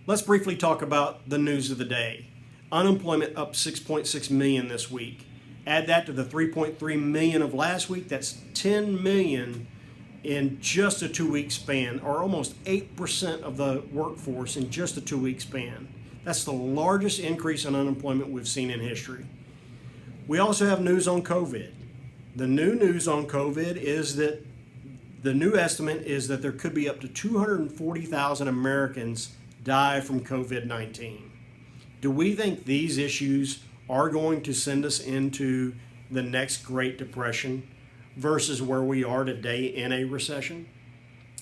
Let's briefly talk about the news of the day. Unemployment up 6.6 million this week. Add that to the 3.3 million of last week, that's 10 million in just a 2-week span, or almost 8% of the workforce in just a 2-week span. That's the largest increase in unemployment we've seen in history. We also have news on COVID. The new news on COVID is that the new estimate is that there could be up to 240,000 Americans die from COVID-19. Do we think these issues are going to send us into the next Great Depression versus where we are today in a recession?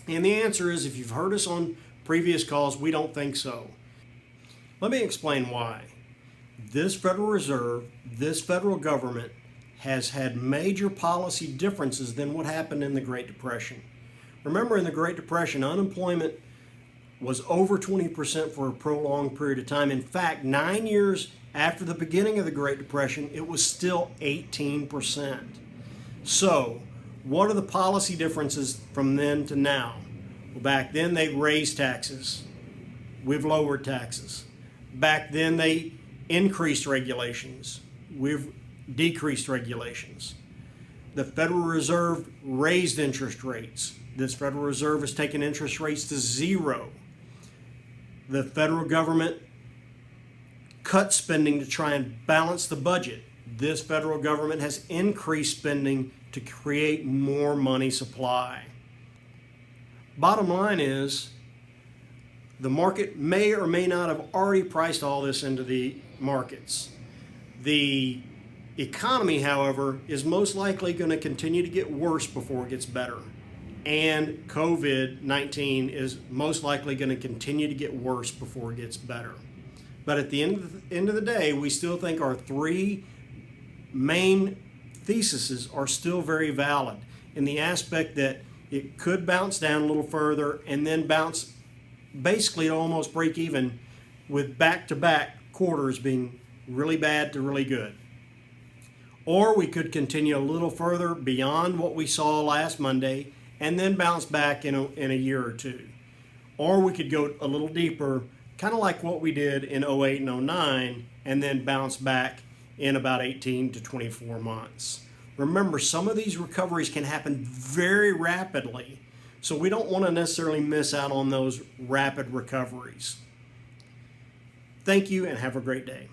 And the answer is, if you've heard us on previous calls, we don't think so. Let me explain why. This Federal Reserve, this federal government, has had major policy differences than what happened in the Great Depression. Remember, in the Great Depression, unemployment was over 20% for a prolonged period of time. In fact, 9 years after the beginning of the Great Depression, it was still 18%. So, what are the policy differences from then to now? Well, back then they raised taxes. We've lowered taxes. Back then they increased regulations. We've decreased regulations. The Federal Reserve raised interest rates. This Federal Reserve has taken interest rates to zero. The federal government cut spending to try and balance the budget. This federal government has increased spending to create more money supply. Bottom line is, the market may or may not have already priced all this into the markets. The economy, however, is most likely going to continue to get worse before it gets better. And COVID-19 is most likely going to continue to get worse before it gets better. But at the end of the day, we still think our three main theses are still very valid in the aspect that it could bounce down a little further and then bounce basically to almost break even, with back-to-back quarters being really bad to really good. Or we could continue a little further beyond what we saw last Monday and then bounce back in a year or two. Or we could go a little deeper, kind of like what we did in 08 and 09, and then bounce back in about 18 to 24 months. Remember, some of these recoveries can happen very rapidly, so we don't want to necessarily miss out on those rapid recoveries. Thank you and have a great day.